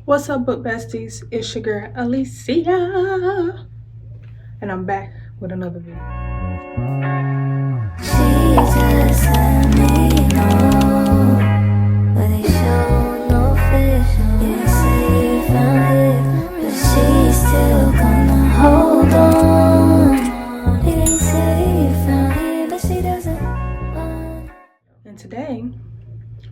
What's up, book besties? It's your girl Alicia, and I'm back with another video. She just let me know, but they show no fish. They say you found it, but she's still gonna hold on. They say you found it, but she doesn't want. And today,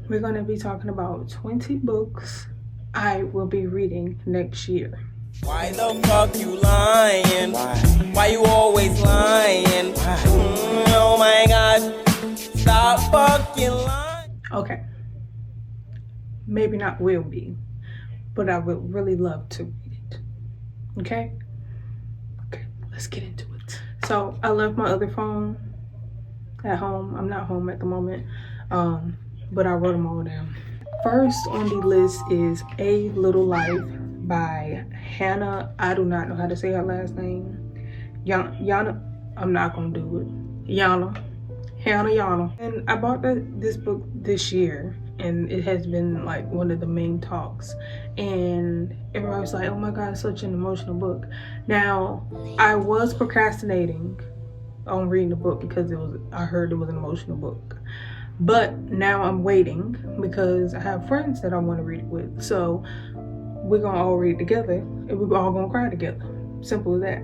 we're going to be talking about 20 books I will be reading next year. Why the fuck you lying? Why you always lying? Oh my god, stop fucking lying. Okay, maybe not will be, but I would really love to read it. Okay, let's get into it. So I left my other phone at home. I'm not home at the moment, but I wrote them all down. First on the list is A Little Life by Hannah. I do not know how to say her last name. Yana. I'm not gonna do it. Hannah. And I bought this book this year, and it has been like one of the main talks. And everybody was like, "Oh my God, it's such an emotional book." Now, I was procrastinating on reading the book because I heard it was an emotional book. But now I'm waiting because I have friends that I want to read it with. So we're going to all read it together and we're all going to cry together. Simple as that.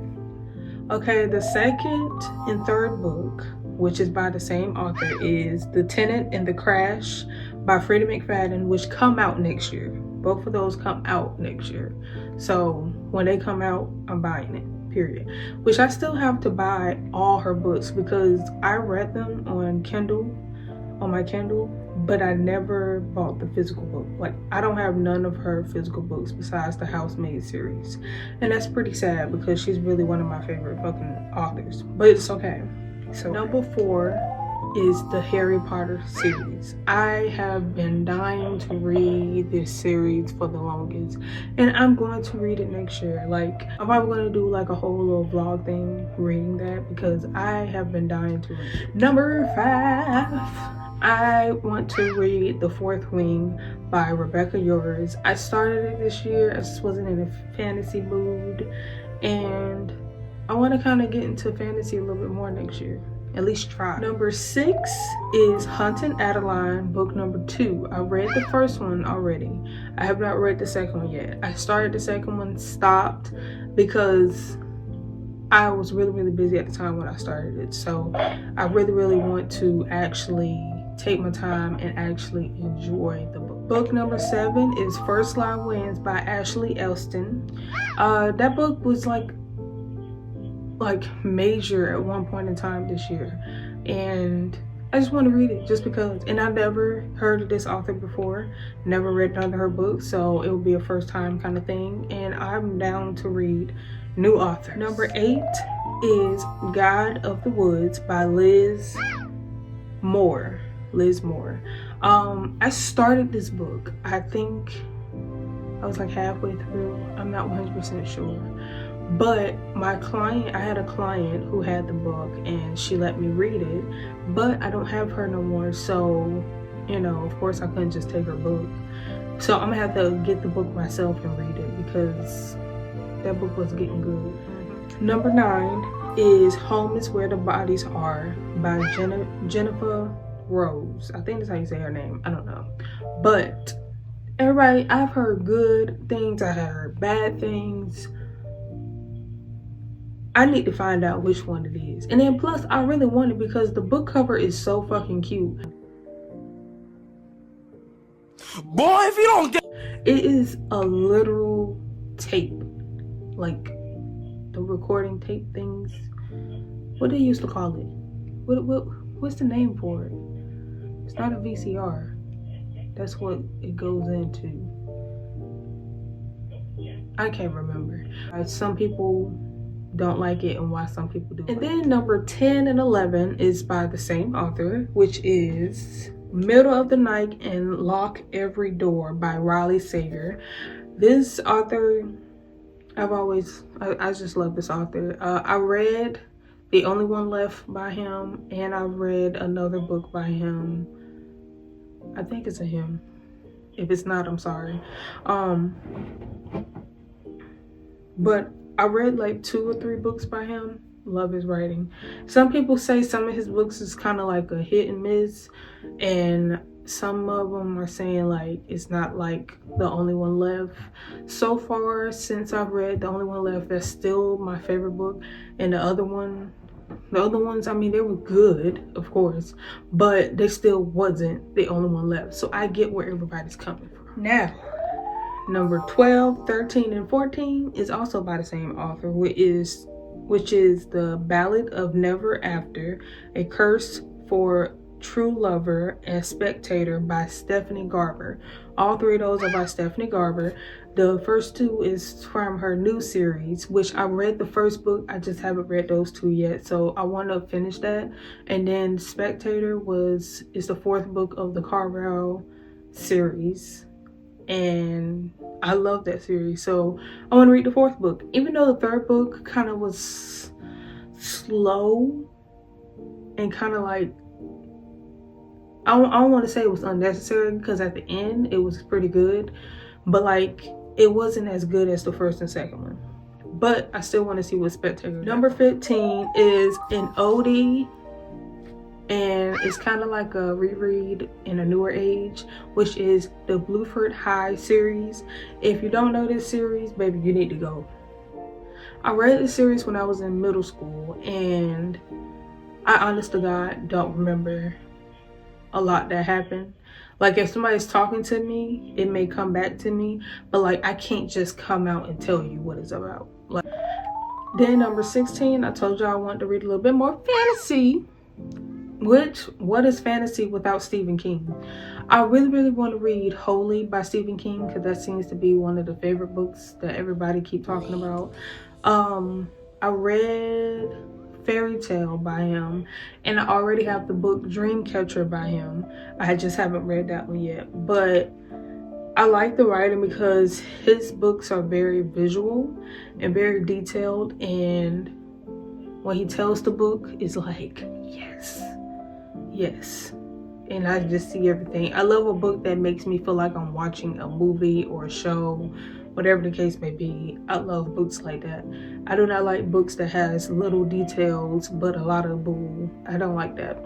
Okay, the second and third book, which is by the same author, is The Tenant and the Crash by Freida McFadden, which come out next year. Both of those come out next year. So when they come out, I'm buying it, period. Which I still have to buy all her books because I read them on my Kindle, but I never bought the physical book. Like, I don't have none of her physical books besides the Housemaid series, and that's pretty sad because she's really one of my favorite fucking authors, but it's okay. So number 4 is the Harry Potter series. I have been dying to read this series for the longest, and I'm going to read it next year. Like, I'm probably going to do like a whole little vlog thing reading that because I have been dying to read. Number 5, I want to read The Fourth Wing by Rebecca Yours. I started it this year. I just wasn't in a fantasy mood, and I want to kind of get into fantasy a little bit more next year. At least try. Number 6 is Hunting Adeline, book number 2. I read the first one already. I have not read the second one yet. I started the second one, stopped because I was really busy at the time when I started it. So I really want to actually take my time and actually enjoy the book. Book number 7 is First Line Wins by Ashley Elston. That book was like major at one point in time this year, and I just want to read it just because. And I never heard of this author before, never read none of her books, so it will be a first time kind of thing, and I'm down to read new authors. Number 8 is God of the Woods by Liz Moore. I started this book, I think I was like halfway through. I'm not 100% sure, but I had a client who had the book and she let me read it, but I don't have her no more, so of course I couldn't just take her book. So I'm gonna have to get the book myself and read it because that book was getting good. Number 9 is Home is Where the Bodies Are by Jennifer Rose. I think that's how you say her name. I don't know. But everybody, I've heard good things, I heard bad things. I need to find out which one it is. And then plus, I really want it because the book cover is so fucking cute. Boy, if you don't get it is a literal tape, like the recording tape things. What they used to call it? What's the name for it? It's not a VCR. That's what it goes into. I can't remember. Some people don't like it and why some people do. And then number 10 and 11 is by the same author, which is Middle of the Night and Lock Every Door by Riley Sager. This author, I just love this author. I read The Only One Left by him, and I read another book by him. I think it's a him. If it's not, I'm sorry. But I read like 2 or 3 books by him. Love his writing. Some people say some of his books is kind of like a hit and miss, and some of them are saying like it's not like The Only One Left. So far, since I've read The Only One Left, that's still my favorite book. And the other ones, I mean, they were good, of course, but they still wasn't The Only One Left. So I get where everybody's coming from. Now, number 12, 13, and 14 is also by the same author, which is The Ballad of Never After, A Curse for True Lover, and Spectator by Stephanie Garber. All 3 of those are by Stephanie Garber. The first 2 is from her new series, which I read the first book. I just haven't read those 2 yet, so I want to finish that. And then Spectator is the 4th book of the Carvel series, and I love that series, so I want to read the 4th book. Even though the 3rd book kind of was slow and kind of like, I don't want to say it was unnecessary, because at the end it was pretty good, but like it wasn't as good as the 1st and 2nd one. But I still want to see what Spectator is. Number 15 is an oldie, and it's kind of like a reread in a newer age, which is the Blueford High series. If you don't know this series, baby, you need to go. I read this series when I was in middle school, and I honest to God don't remember a lot that happened. Like, if somebody's talking to me, it may come back to me, but like I can't just come out and tell you what it's about. Like, then number 16, I told you I wanted to read a little bit more fantasy. What is fantasy without Stephen King? I really want to read Holy by Stephen King, because that seems to be one of the favorite books that everybody keep talking about. I read Fairy Tale by him, and I already have the book Dreamcatcher by him. I just haven't read that one yet, but I like the writing because his books are very visual and very detailed, and when he tells the book, it's like, yes, and I just see everything. I love a book that makes me feel like I'm watching a movie or a show, whatever the case may be. I love books like that. I do not like books that has little details but a lot of bull. I don't like that.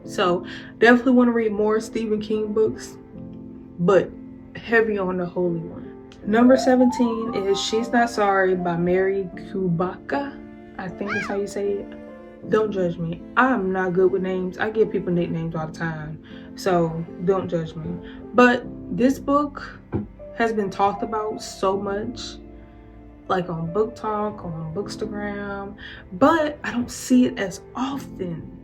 So definitely want to read more Stephen King books, but heavy on the Holy one. Number 17 is She's Not Sorry by Mary Kubaka. I think that's how you say it. Don't judge me. I'm not good with names. I give people nicknames all the time, so don't judge me. But this book has been talked about so much, like on Booktok, on Bookstagram, but I don't see it as often.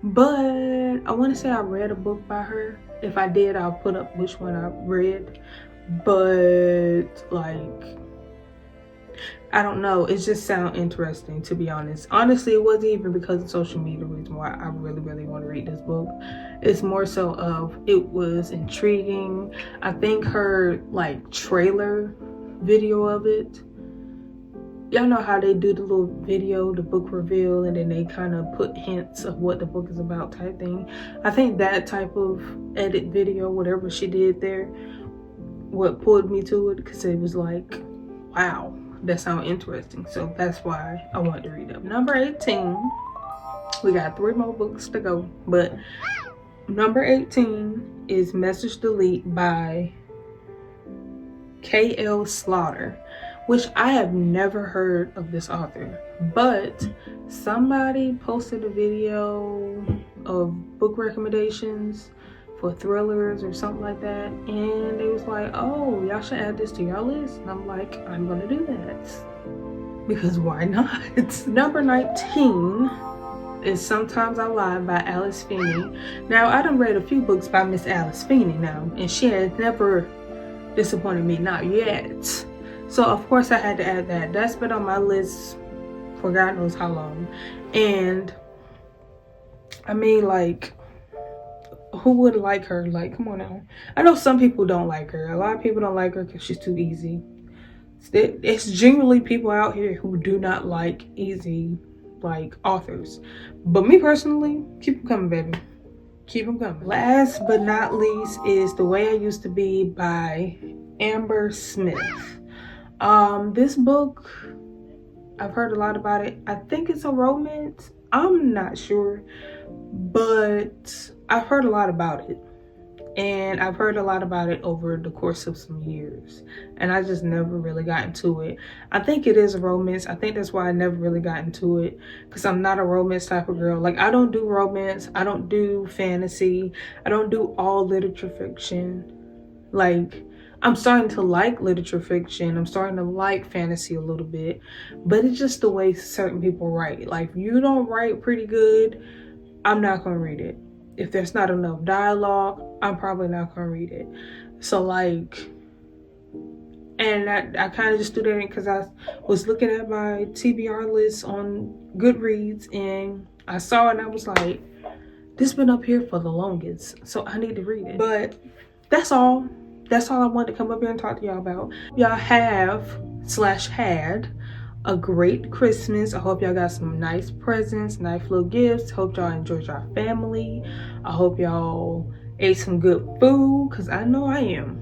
But I want to say I read a book by her. If I did, I'll put up which one I read. But like, I don't know, it just sounds interesting, to be honest. Honestly, it wasn't even because of social media reason why I really want to read this book. It's more so of it was intriguing. I think her like trailer video of it, y'all know how they do the little video, the book reveal, and then they kind of put hints of what the book is about type thing. I think that type of edit video, whatever she did there, what pulled me to it, because it was like, wow, that sounds interesting. So that's why I wanted to read them. Number 18, we got 3 more books to go, but number 18 is Message Delete by K.L. Slaughter, which I have never heard of this author, but somebody posted a video of book recommendations for thrillers or something like that, and they was like, oh, y'all should add this to your list, and I'm like, I'm gonna do that, because why not? Number 19 is Sometimes I Lie by Alice Feeney. Now, I done read a few books by Miss Alice Feeney now, and she has never disappointed me, not yet. So of course I had to add that. That's been on my list for God knows how long. And I mean, like, who would like her? Like, come on now. I know some people don't like her. A lot of people don't like her because she's too easy. It's genuinely people out here who do not like easy, like, authors. But me personally, keep them coming, baby. Keep them coming. Last but not least is The Way I Used to Be by Amber Smith. This book, I've heard a lot about it. I think it's a romance. I'm not sure, but I've heard a lot about it. And I've heard a lot about it over the course of some years. And I just never really got into it. I think it is a romance. I think that's why I never really got into it. Because I'm not a romance type of girl. Like, I don't do romance. I don't do fantasy. I don't do all literature fiction. Like, I'm starting to like literature fiction. I'm starting to like fantasy a little bit. But it's just the way certain people write. Like, if you don't write pretty good, I'm not going to read it. If there's not enough dialogue, I'm probably not gonna read it. So like, and I kind of just do that because I was looking at my TBR list on Goodreads and I saw it and I was like, this been up here for the longest, so I need to read it. But that's all I wanted to come up here and talk to y'all about. Y'all have/had a great Christmas. I hope y'all got some nice presents, nice little gifts. Hope y'all enjoyed your family. I hope y'all ate some good food, because I know I am.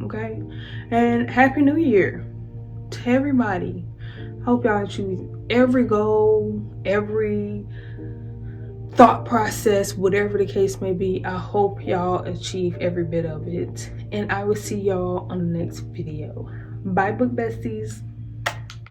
Okay? And Happy New Year to everybody. Hope y'all achieve every goal, every thought process, whatever the case may be. I hope y'all achieve every bit of it. And I will see y'all on the next video. Bye, book besties.